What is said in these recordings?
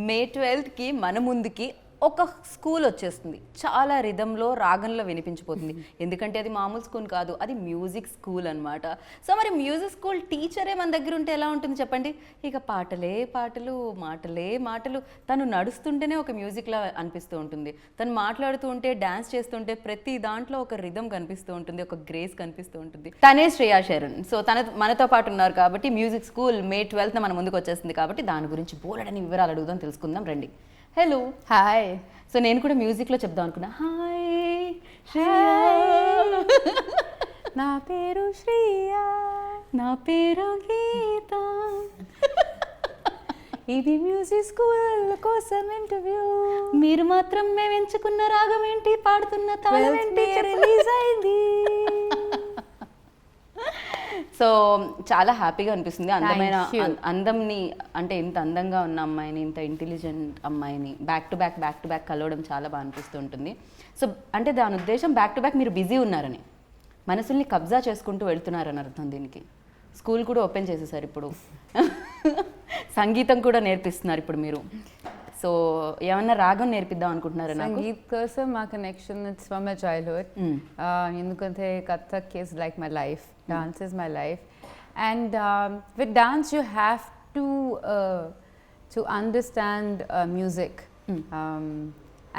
మే 12కి మన ముందుకి ఒక స్కూల్ వచ్చేస్తుంది. చాలా రిధంలో రాగంలో వినిపించిపోతుంది. ఎందుకంటే అది మామూలు స్కూల్ కాదు, అది మ్యూజిక్ స్కూల్ అనమాట. సో మరి మ్యూజిక్ స్కూల్ టీచరే మన దగ్గర ఉంటే ఎలా ఉంటుంది చెప్పండి? ఇక పాటలే పాటలు, మాటలే మాటలు. తను నడుస్తుంటేనే ఒక మ్యూజిక్లా అనిపిస్తూ ఉంటుంది. తను మాట్లాడుతూ ఉంటే, డాన్స్ చేస్తుంటే ప్రతి దాంట్లో ఒక రిధం కనిపిస్తూ ఉంటుంది, ఒక గ్రేస్ కనిపిస్తూ ఉంటుంది. తనే శ్రేయా శరణ్. సో మనతో పాటు ఉన్నారు కాబట్టి మ్యూజిక్ స్కూల్ మే 12న మన ముందుకు వచ్చేస్తుంది కాబట్టి దాని గురించి బోలెడని వివరాలు అడుగుదాం, తెలుసుకుందాం రండి. Hello, hi. సో నేను కూడా మ్యూజిక్లో చెప్దాం అనుకున్నా. హాయ్ నా పేరు శ్రీయ, నా పేరు గీత, ఇది మ్యూజిక్ స్కూల్ కోసం ఇంటర్వ్యూ. మీరు మాత్రం మేము ఎంచుకున్న రాగం ఏంటి, పాడుతున్న తాళం ఏంటి రిలీజ్ అయింది. సో చాలా హ్యాపీగా అనిపిస్తుంది. అందమైన అందంని, అంటే ఇంత అందంగా ఉన్న అమ్మాయిని, ఇంత ఇంటెలిజెంట్ అమ్మాయిని బ్యాక్ టు బ్యాక్ కలవడం చాలా బాగా అనిపిస్తూ ఉంటుంది. సో అంటే దాని ఉద్దేశం బ్యాక్ టు బ్యాక్ మీరు బిజీ ఉన్నారని, మనసుల్ని కబ్జా చేసుకుంటూ వెళ్తున్నారని అర్థం. దీనికి స్కూల్ కూడా ఓపెన్ చేసేసారు ఇప్పుడు. సంగీతం కూడా నేర్పిస్తున్నారు ఇప్పుడు మీరు. సో ఏమన్నా రాగం నేర్పిద్దాం అనుకుంటున్నారా? సంగీత్ కోసం మా connection it's from my childhood. ఎందుకంటే Kathak is like my life, dance is my life. And with dance you have to understand music.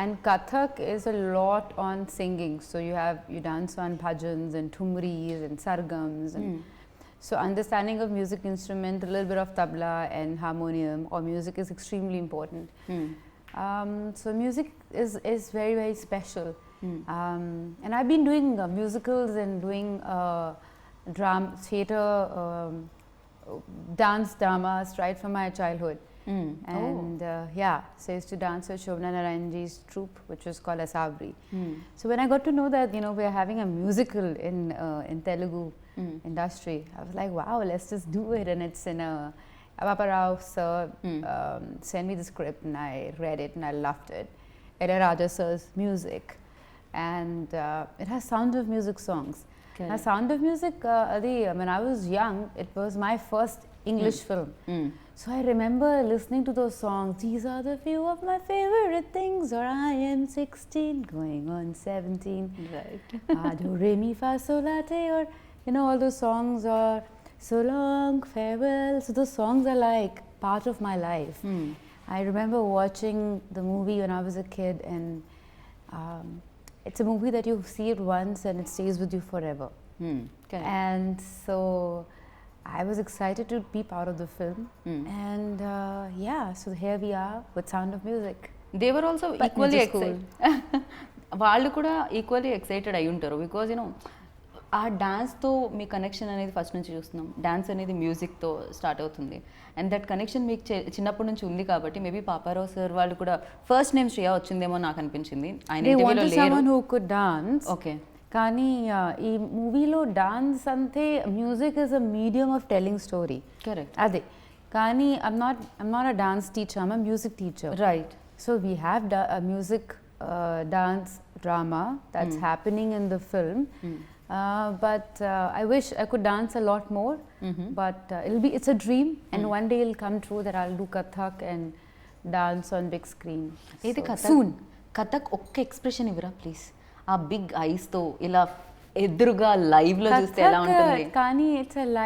And Kathak is a lot on singing. So you dance on bhajans and thumris and sargams. And so understanding of music instrument, a little bit of tabla and harmonium or music is extremely important. So music is very, very special. And I've been doing musicals and doing theatre, dance dramas right from my childhood. And so I used to dance with Shobna Narayanji's troupe, which was called Asabri. So when I got to know that we're having a musical in Telugu industry, I was like, wow, let's just do it. And it's in a Papa Rao sir sent me the script and I read it and I loved it. Raja sir's music, and it has Sound of Music songs. Now Sound of Music, when I was young, it was my first English film. So I remember listening to those songs. These are the few of my favorite things. Or I am 16, going on 17. Right. Do re mi fa sol la te. Or all those songs. Or so long farewell. So those songs are like part of my life. I remember watching the movie when I was a kid, and it's a movie that you see it once and it stays with you forever. And so I was excited to be part of the film. And so here we are with Sound of Music. They were also equally excited. వాళ్ళు కూడా equally excited అయి ఉంటారు. Because ఆ డాన్స్తో మీ connection అనేది first నుంచి చూస్తున్నాం. Dance అనేది మ్యూజిక్తో start అవుతుంది. అండ్ దట్ కనెక్షన్ మీకు చిన్నప్పటి నుంచి ఉంది కాబట్టి మేబీ పాపారావు సార్ వాళ్ళు కూడా ఫస్ట్ నేమ్ శ్రేయ వచ్చిందేమో నాకు అనిపించింది. ఆయన ఇంటర్వ్యూలో లేరు. ఓకే. కానీ ఈ మూవీలో డాన్స్ అంటే music is a medium of telling story. Correct. అదే. కానీ I'm not a dance teacher, I'm a music teacher. Right. So we have music dance drama that's happening in the film. But I wish I could dance a lot more. But it's a dream, and one day it'll come true that I'll do Kathak and dance on big screen. Soon. Kathak ఒక్క expression ఇవ్వరా please? ఆ big ఐస్తో ఇలా ఎదురుగా లైవ్లో చూస్తే ఎలా ఉంటుంది? కానీ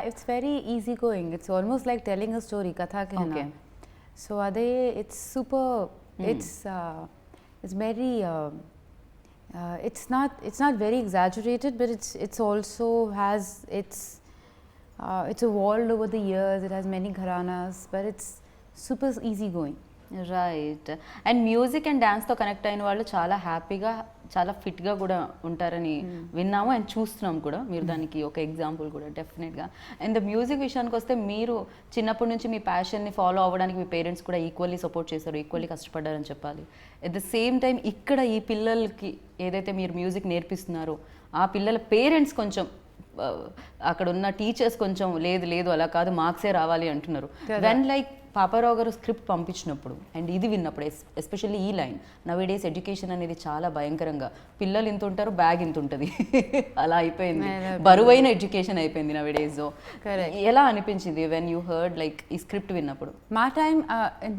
it's very easy going. It's almost like telling a story. Kathak hai. So అదే it's super. It's very it's not very exaggerated, but it's also has it's evolved over the years. It has many gharanas, but it's super easy going. Right. And music and డాన్స్తో connect అయిన వాళ్ళు చాలా హ్యాపీగా, చాలా ఫిట్గా కూడా ఉంటారని విన్నాము అండ్ చూస్తున్నాం కూడా. మీరు దానికి ఒక ఎగ్జాంపుల్ కూడా డెఫినెట్గా. అండ్ ద మ్యూజిక్ విషయానికి వస్తే మీరు చిన్నప్పటి నుంచి మీ ప్యాషన్ని ఫాలో అవ్వడానికి మీ పేరెంట్స్ కూడా ఈక్వల్లీ సపోర్ట్ చేశారు, ఈక్వల్లీ కష్టపడ్డారని చెప్పాలి. అట్ ద సేమ్ టైం ఇక్కడ ఈ పిల్లలకి ఏదైతే మీరు మ్యూజిక్ నేర్పిస్తున్నారో ఆ పిల్లల పేరెంట్స్ కొంచెం, అక్కడ ఉన్న టీచర్స్ కొంచెం లేదు అలా కాదు మార్క్సే రావాలి అంటున్నారు. వెన్ లైక్ పాపారావు గారు స్క్రిప్ట్ పంపించినప్పుడు అండ్ ఇది విన్నప్పుడు ఎస్పెషల్లీ ఈ లైన్ నవేడేస్ ఎడ్యుకేషన్ అనేది చాలా భయంకరంగా పిల్లలు ఇంత ఉంటారు బ్యాగ్ ఇంత ఉంటుంది అలా అయిపోయింది బరువైన ఎడ్యుకేషన్ అయిపోయింది నవేడేస్. ఎలా అనిపించింది వెన్ యూ హర్డ్ లైక్ ఈ స్క్రిప్ట్ విన్నప్పుడు? My time,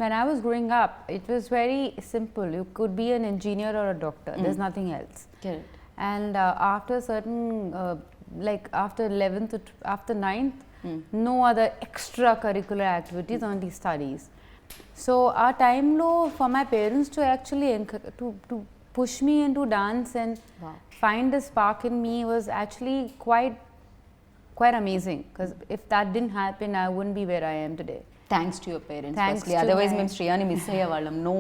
when I was growing up, it was very simple. You could be an engineer or a doctor. There's nothing else. Correct. And after certain, like after 11th, after 9th, no other extracurricular activities, only studies. So our time low for my parents to actually to push me into dance and find a spark in me was actually quite amazing. Because if that didn't happen, I wouldn't be where I am today. Thanks to your parents. Thanks firstly. to Otherwise, my- మేము శ్రేయాని miss అయ్యేవాళ్ళం. No.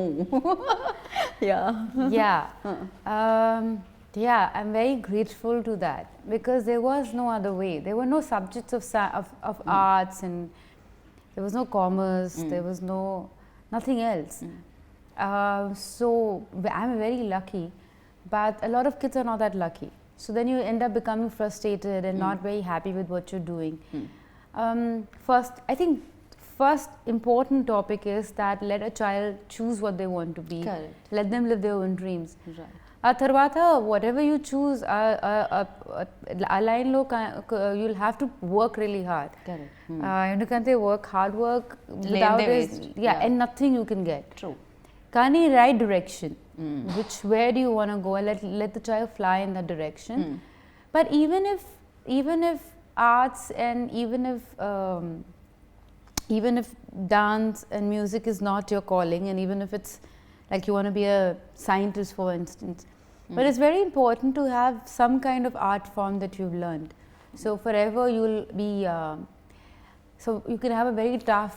Yeah. Yeah. Yeah, I'm very grateful to that because there was no other way. There were no subjects of arts, and there was no commerce. There was nothing else. So I'm very lucky, but a lot of kids are not that lucky. So then you end up becoming frustrated and not very happy with what you're doing. I think first important topic is that let a child choose what they want to be. Correct. Let them live their own dreams. Right. ఆ తర్వాత whatever you choose, ఆ లైన్లో you'll have to work really hard. Correct. ఎందుకంటే hard work without లేనిదే is, waste. yeah, and nothing you can get. True. కానీ right direction, where do you want to go, and let the child fly in that direction. But even if arts and even if dance and music is not your calling, and even if it's like you want to be a scientist, for instance, but it's very important to have some kind of art form that you've learned. So forever you'll be so you can have a very tough,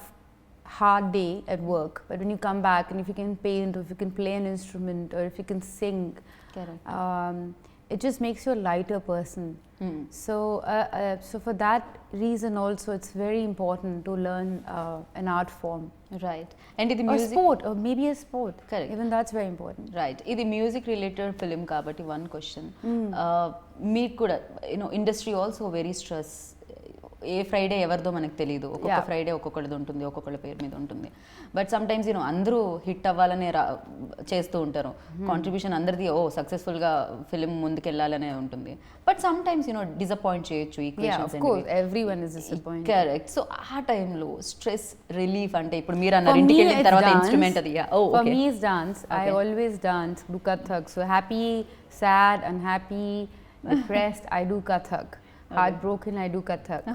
hard day at work, but when you come back and if you can paint, or if you can play an instrument, or if you can sing, Correct. it just makes you a lighter person. So for that reason also it's very important to learn an art form. Right. And ఇది Or music sport, or maybe a sport. Correct. Even that's very important. Right, ఇది music related film కాబట్టి one question, మీకు కూడా you know industry also very stress. ఏ Friday ఎవరిదో మనకు తెలియదు, ఒక్కొక్క ఫ్రైడే ఒక్కొక్కరిది ఉంటుంది, ఒక్కొక్కళ్ళ పేరు మీద ఉంటుంది. బట్ సమ్ టైమ్స్ యూనో అందరూ హిట్ అవ్వాలనే చేస్తూ ఉంటారు, కాంట్రిబ్యూషన్ అందరిది సక్సెస్ఫుల్గా ఫిలిం ముందుకెళ్ళాలనే ఉంటుంది. But some times you know disappoint చేయొచ్చు Yeah, of course, everyone is disappointed. Correct. So ఆ టైంలో స్ట్రెస్ రిలీఫ్ అంటే ఇప్పుడు మీరు అన్నారు For ఇంటికి me, వెళ్ళిన it's తర్వాత dance. ఇన్స్ట్రుమెంట్ అది. For me, it's dance. I Okay. always dance, do Kathak. So happy, sad, unhappy, depressed, I do Kathak. Heartbroken, I do Kathak.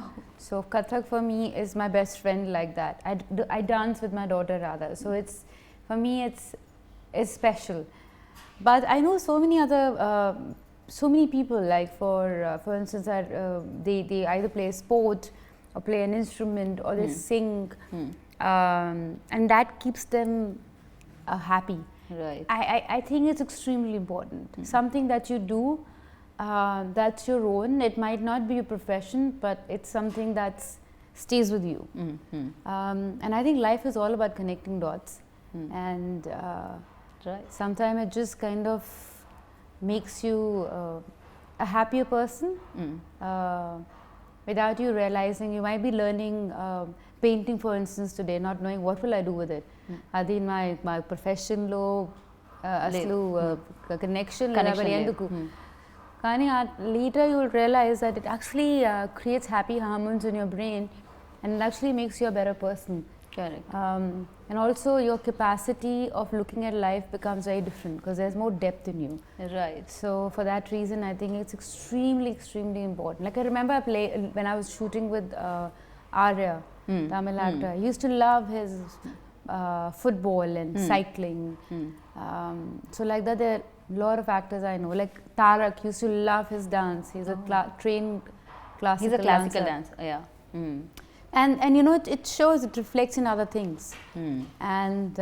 So Kathak for me is my best friend like that. I dance with my daughter rather. So it's, for me, it's special. But I know so many other, so many people, like for instance, they either play sport or play an instrument or they sing, and that keeps them happy. Right. I think it's extremely important. Something that you do, that's your own. It might not be a profession, but it's something that stays with you. And I think life is all about connecting dots. And Right. sometimes it just kind of makes you a happier person. Without you realizing, you might be learning painting, for instance, today, not knowing what will I do with it. Adi my profession lo aslu connection లేదు. కానీ later you will realize that it actually creates happy hormones in your brain, and it actually makes you a better person. Correct. And also your capacity of looking at life becomes very different because there's more depth in you. Right. So for that reason, I think it's extremely important. Like I remember when I was shooting with Arya, Tamil actor. I used to love his football and cycling. So like that, there are a lot of actors I know. Like Tarak used to love his dance. He's a trained classical He's a classical dancer. dancer. Yeah. And you know, it shows, it reflects in other things. And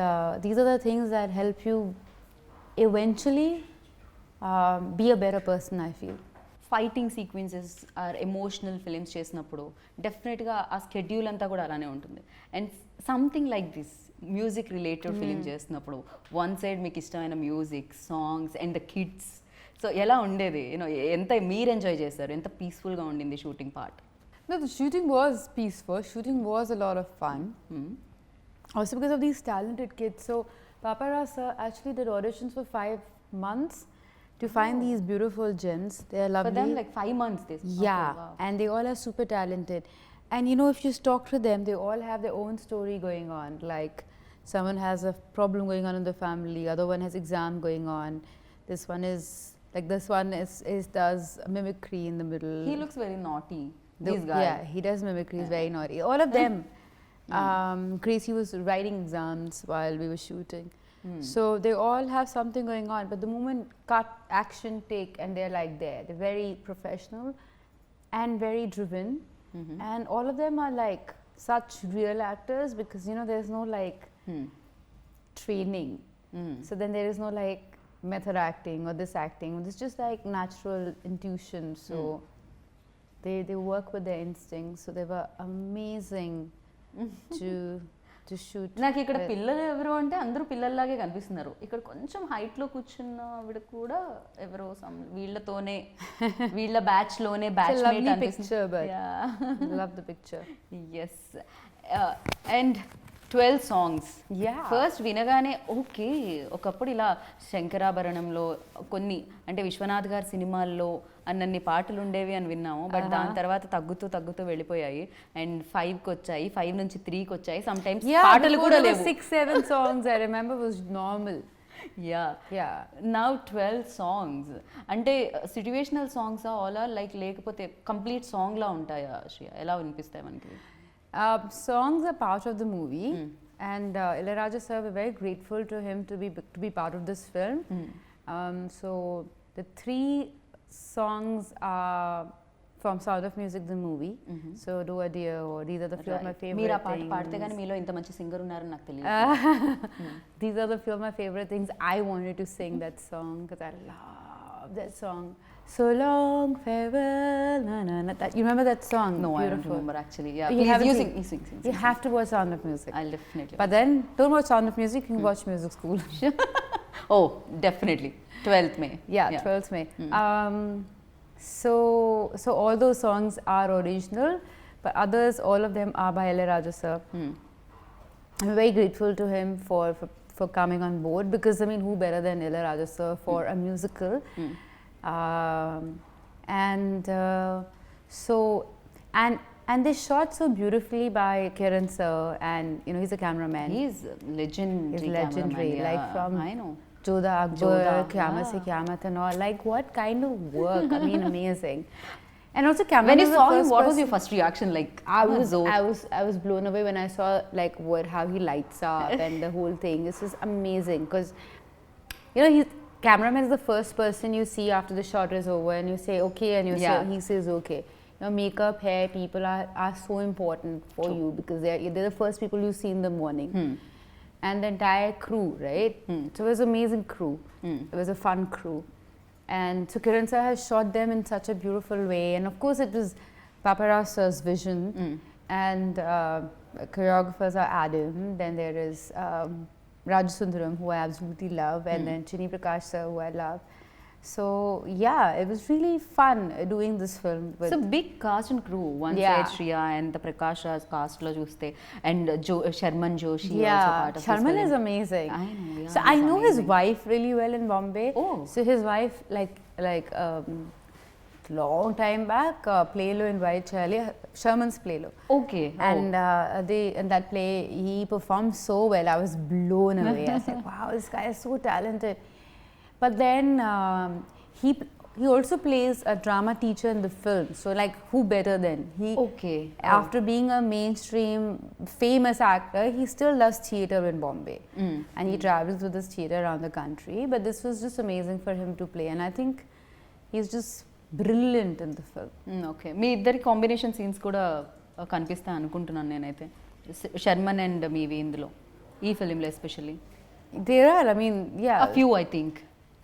these are the things that help you eventually be a better person, I feel. Fighting sequences or emotional films చేసినప్పుడు డెఫినెట్గా ఆ schedule అంతా కూడా అలానే ఉంటుంది. And something like this music related film చేసినప్పుడు one side మీకు ఇష్టమైన music, songs and the kids, so ఎలా ఉండేది? యూనో ఎంత మీరు ఎంజాయ్ చేస్తారు, ఎంత పీస్ఫుల్గా ఉండింది shooting part? No, the shooting was peaceful. Shooting was a lot of fun. Also because of these talented kids. So Papa Ras actually did auditions for 5 months to find these beautiful gems. They are lovely. For them, like 5 months. Yeah, Okay, wow. and they all are super talented. And you know, if you talk to them, they all have their own story going on. Like someone has a problem going on in the family, other one has exam going on. This one does mimicry in the middle. He looks very naughty. This guy. Yeah, he does mimicry. He's very naughty. All of them. Gracie was writing exams while we were shooting. So they all have something going on. But the moment cut, action, take, and they're like there. They're very professional and very driven. And all of them are like such real actors because, you know, there's no like training. So then there is no like method acting or this acting. It's just like natural intuition. So they work with their instincts. So they were amazing to shoot. నాకు ఇక్కడ పిల్లలు ఎవరు అంటే అందరూ పిల్లల్లాగే కనిపిస్తున్నారు. ఇక్కడ కొంచెం height లో కూర్చున్న ఆవిడ కూడా ఎవరో వీళ్ళతోనే వీళ్ళ బ్యాచ్ లోనే బ్యాచ్ మేట్ అనిపిస్తుంది. Love the picture. Yes. And 12 songs. Yeah. First వినగానే ఓకే, ఒకప్పుడు ఇలా శంకరాభరణంలో కొన్ని అంటే విశ్వనాథ్ గారి సినిమాల్లో అన్నన్ని పాటలు ఉండేవి అని విన్నాము. బట్ దాని తర్వాత తగ్గుతూ వెళ్ళిపోయాయి. అండ్ 5కి వచ్చాయి, 5 నుంచి 3కి వచ్చాయి. సమ్ టైమ్స్ పాటలు కూడా లేవు. 6-7 songs I remember was normal. Yeah. Now 12 songs. అంటే situational songs all or like లేకపోతే కంప్లీట్ సాంగ్ లా ఉంటాయా శ్రియ? ఎలా వినిపిస్తాయి మనకి? Songs are part of the movie, and Ilayaraja sir, we're very grateful to him to be part of this film. So the 3 songs are from Sound of Music, the movie. So Do a Dear, or these are the few of my favorite మీరు ఆ పాట things. పాడితే కానీ మీలో ఇంత మంచి singer ఉన్నారని నాకు తెలియదు. These are the few of my favorite things. I wanted to sing that song because I love that song. So long farewell, na na na. You remember that song? No, Beautiful. I don't remember actually. Yeah, You please haven't you seen- sing. You have to watch Sound of Music. I'll definitely. But then, don't watch Sound of Music, you can watch Music School. Oh, definitely. 12th May. Yeah, 12th May. So all those songs are original, but others, all of them are by Ilayaraja sir. I'm very grateful to him for coming on board because, I mean, who better than Ilayaraja sir for a musical? And they shot so beautifully by Kiran sir, and you know, he's a cameraman. He's legendary. He's legendary, cameraman, like from I know. Jodha Akbar, Jodha, Qiyamah Se Qiyamah and all. Like, what kind of work? I mean, amazing. And also, When you cameraman saw was the him, first what was person- your first reaction? Like, I was blown away when I saw like how he lights up and the whole thing. This is amazing because, you know, cameraman is the first person you see after the shot is over, and you say okay, and he says okay. You know, makeup, hair, people are so important for you because they're the first people you see in the morning. And the entire crew, right? So it was an amazing crew. It was a fun crew. And so Kiran sir has shot them in such a beautiful way. And of course it was Papa Rao sir's vision. And choreographers are Adam. Then there is Rajasundaram, who I absolutely love. And then Chini Prakash sir, who I love. So yeah, it was really fun doing this film. It's a big cast and crew. One side Shriya and the Prakash Raj cast lo chuste, and Sharman Joshi also part of Sharman this is film. amazing. I know. Yeah, So I he's know amazing. his wife really well in Bombay. Oh. So his wife, like long time back, Playlo invited Charlie, Sherman's Playlo. Okay. And in that play, he performed so well. I was blown away. I said, wow, this guy is so talented. But then he also plays a drama teacher in the film. So like, who better than? Okay. After being a mainstream famous actor, he still does theatre in Bombay. And he travels with his theatre around the country. But this was just amazing for him to play. And I think he's just brilliant in the film. Okay. మీ ఇద్దరి combination scenes కూడా కనిపిస్తాయి అనుకుంటున్నాను నేనైతే. Sharman and మీవి ఇందులో ఈ ఫిలింలో especially. There are, I mean, yeah. A few, I think.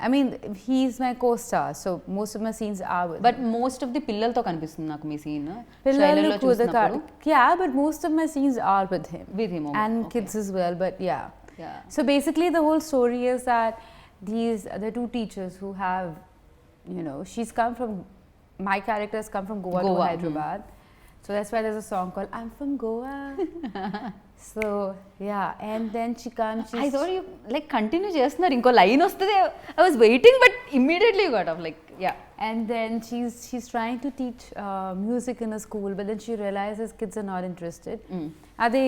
I mean, he's my co-star, so most of my scenes are with But most of the పిల్లలతో కనిపిస్తుంది నాకు మీ scene. Pillalu Kudakadu. Yeah, but most of my scenes are with him. With him, okay. And kids as well, but yeah. Yeah. So basically the whole story is that the 2 teachers who have, you know, my characters come from Goa to Hyderabad. So that's why there's a song called I'm from Goa. So yeah, and then she comes. I thought you like continue చేస్తున్నారు, ఇంకో line వస్తుంది. I was waiting but immediately got of like yeah. And then she's trying to teach music in a school, but then she realizes kids are not interested. Ade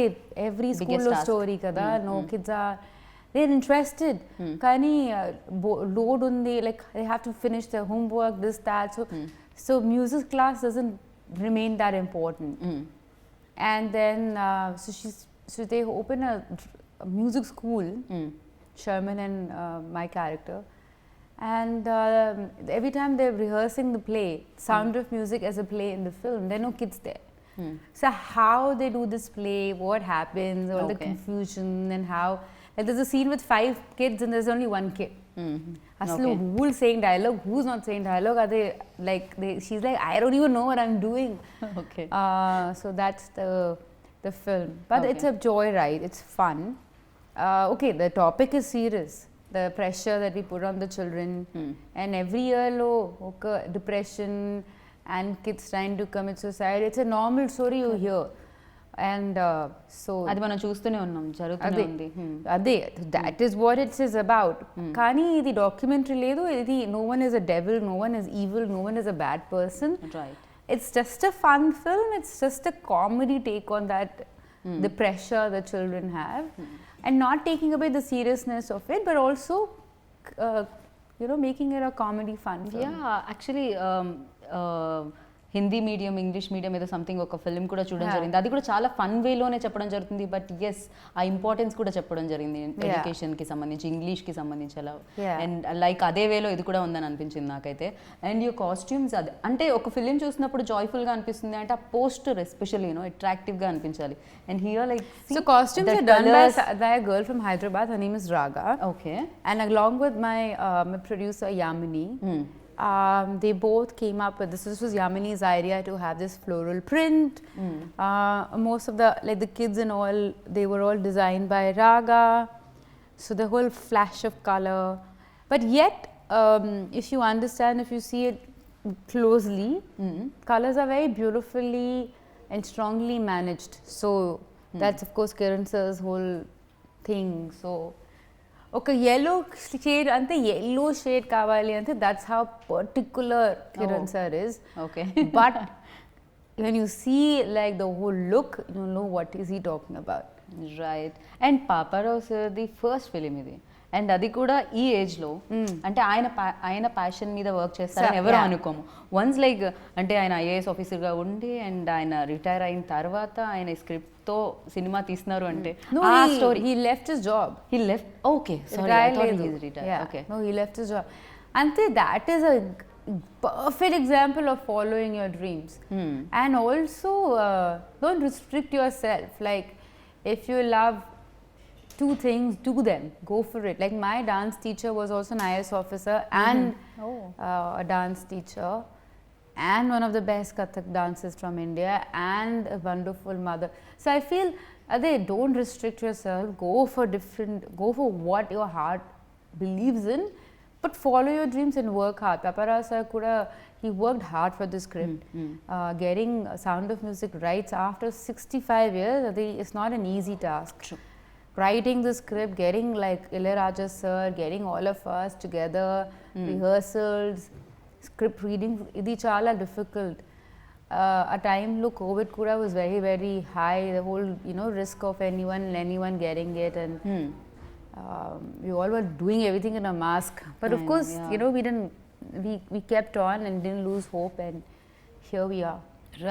every school lo story kada, no kids are, they're interested. Kani load undi, like they have to finish their homework, this that. So music class doesn't remain that important. And then so they open a music school, Sherman and my character. And every time they're rehearsing the play, Sound of Music as a play in the film, there are no kids there. So how they do this play, what happens, all the confusion, and how, like, there's a scene with 5 kids and there's only 1 kid. Aslu who's saying dialogue, who's not saying dialogue, are they like, she's like, I don't even know what I'm doing. Okay. So that's the film, but it's a joyride, it's fun. Okay, the topic is serious, the pressure that we put on the children, and every year depression and kids trying to commit suicide, it's a normal story you hear. And so అది మనం చూస్తూనే ఉన్నాం, జరుగుతూనే ఉంది. అదే that is what it is about. కానీ ఇది documentary లేదు, ఇది no one is a devil, no one is evil, no one is a bad person. Right. It's just a fun film, it's just a comedy take on that, the pressure the children have, and not taking away the seriousness of it, but also making it a comedy fun film. Yeah, actually Hindi medium, English medium ఏదో something ఒక film కూడా చూడడం జరిగింది. అది కూడా చాలా fun వేలోనే చెప్పడం జరుగుతుంది, బట్ ఎస్ ఆ ఇంపార్టెన్స్ కూడా చెప్పడం జరిగింది ఎడ్యుకేషన్కి సంబంధించి, ఇంగ్లీష్కి సంబంధించి అలా. అండ్ లైక్ అదే వేలో ఇది కూడా ఉందని అనిపించింది నాకైతే. అండ్ యువర్ కాస్ట్యూమ్స్, అది అంటే ఒక ఫిలిం చూసినప్పుడు జాయ్ఫుల్గా అనిపిస్తుంది అంటే ఆ పోస్టర్ ఎస్పెషల్లీ అట్రాక్టివ్గా అనిపించాలి. And here like so costumes are done by a girl from Hyderabad, her name is Raga. Okay. And along with my producer Yamini, they both came up with this. This was Yamini's idea to have this floral print. Most of the kids and all, they were all designed by Raga. So the whole flash of color. But yet, if you understand, if you see it closely, colors are very beautifully and strongly managed. So that's of course Kiran sir's whole thing. So ఒక yellow shade ante yellow shade kavali ante, that's how particular Kiran sir is. Okay. But when you see like the whole look, you know what is he talking about. Right. And Paparao sir the first film ఇది, and అది కూడా ఈ ఏజ్లో, అంటే ఆయన passion మీద work చేస్తారని ఎవరు అనుకోము. వన్స్ లైక్ అంటే ఆయన ఐఏఎస్ ఆఫీసర్గా ఉండి అండ్ ఆయన రిటైర్ అయిన తర్వాత ఆయన స్క్రిప్ట్తో సినిమా తీస్తున్నారు అంటే ఆ story. He left his job. He left. Okay, sorry, I thought he is retired. Yeah. Okay. No, he left his job. Ante that is a perfect example of following your dreams. And also don't restrict yourself. Like if you love 2 things, do them, go for it. Like my dance teacher was also an IAS officer and a dance teacher and one of the best Kathak dancers from India and a wonderful mother. So I feel don't restrict yourself, go for what your heart believes in, but follow your dreams and work hard. Paparao sir kuda, he worked hard for this script. Getting Sound of Music rights after 65 years, it's not an easy task. True. Writing the script, getting like Ilayaraja sir, getting all of us together, rehearsals, script reading, idi chala difficult. A time lo COVID kuda was very very high, the whole risk of anyone getting it, and we all were doing everything in a mask, but of course we kept on and didn't lose hope, and here we are.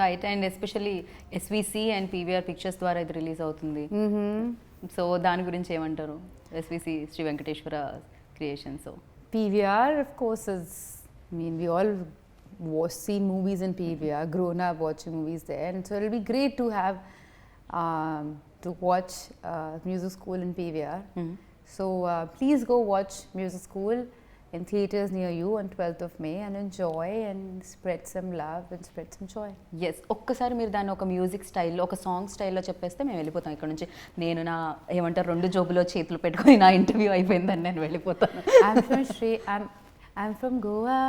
Right. And especially SVC and PVR Pictures ద్వారా ఇది release అవుతుంది. So దాని గురించి ఏమంటారు? SVC Shri Venkateswara creation. So PVR of course is, we all seen movies in PVR, grown up watching movies there, and so it'll be great to have to watch music school in PVR. So please go watch music school in theatres near you on 12th of May and enjoy and spread some love and spread some joy. Yes, ఒక్కసారి మీరు దాన్ని ఒక music స్టైల్లో, ఒక song స్టైల్లో చెప్పేస్తే మేము వెళ్ళిపోతాం ఇక్కడ నుంచి. నేను నా ఏమంటారు 2 జోబులో చేతులు పెట్టుకొని నా ఇంటర్వ్యూ అయిపోయిందని నేను వెళ్ళిపోతాను. I'm from Goa,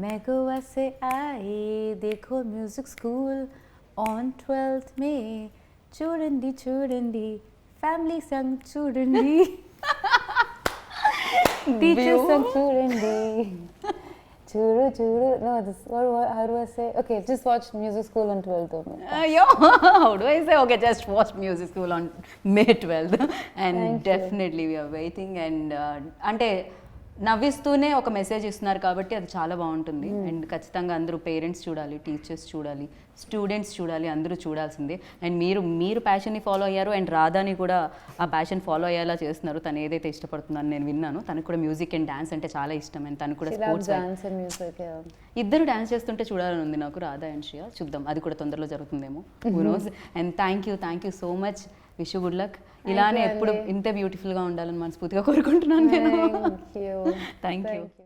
मैं गोवा से आई, देखो music school on 12th May, చూడండి చూడండి ఫ్యామిలీ సాంగ్ చూడండి టీచర్ సాంగ్ చూడండి చూడు చూడు no this how do I say okay just watch music school on 12th Yo, how do I say? Okay, just watch music school on May 12th. And Thank you. definitely we are waiting. And అంటే నవ్విస్తూనే ఒక message ఇస్తున్నారు కాబట్టి అది చాలా బాగుంటుంది. And ఖచ్చితంగా అందరూ parents చూడాలి, టీచర్స్ చూడాలి, స్టూడెంట్స్ చూడాలి, అందరూ చూడాల్సిందే. అండ్ మీరు ప్యాషన్ని ఫాలో అయ్యారు అండ్ రాధాని కూడా ఆ ప్యాషన్ ఫాలో అయ్యేలా చేస్తున్నారు. తను ఏదైతే ఇష్టపడుతుందని నేను విన్నాను. తనకు కూడా మ్యూజిక్ అండ్ డాన్స్ అంటే చాలా ఇష్టం. అండ్ తను కూడా స్పోర్ట్స్ dance and music ఇద్దరు డాన్స్ చేస్తుంటే చూడాలని ఉంది నాకు, రాధా అండ్ శ్రియ. చూద్దాం, అది కూడా తొందరలో జరుగుతుందేమో. Who knows. And thank you so much. Wish good luck. ఇలానే ఎప్పుడు ఇంత బ్యూటిఫుల్గా ఉండాలని మనస్ఫూర్తిగా కోరుకుంటున్నాను నేను. Thank you. Thank you.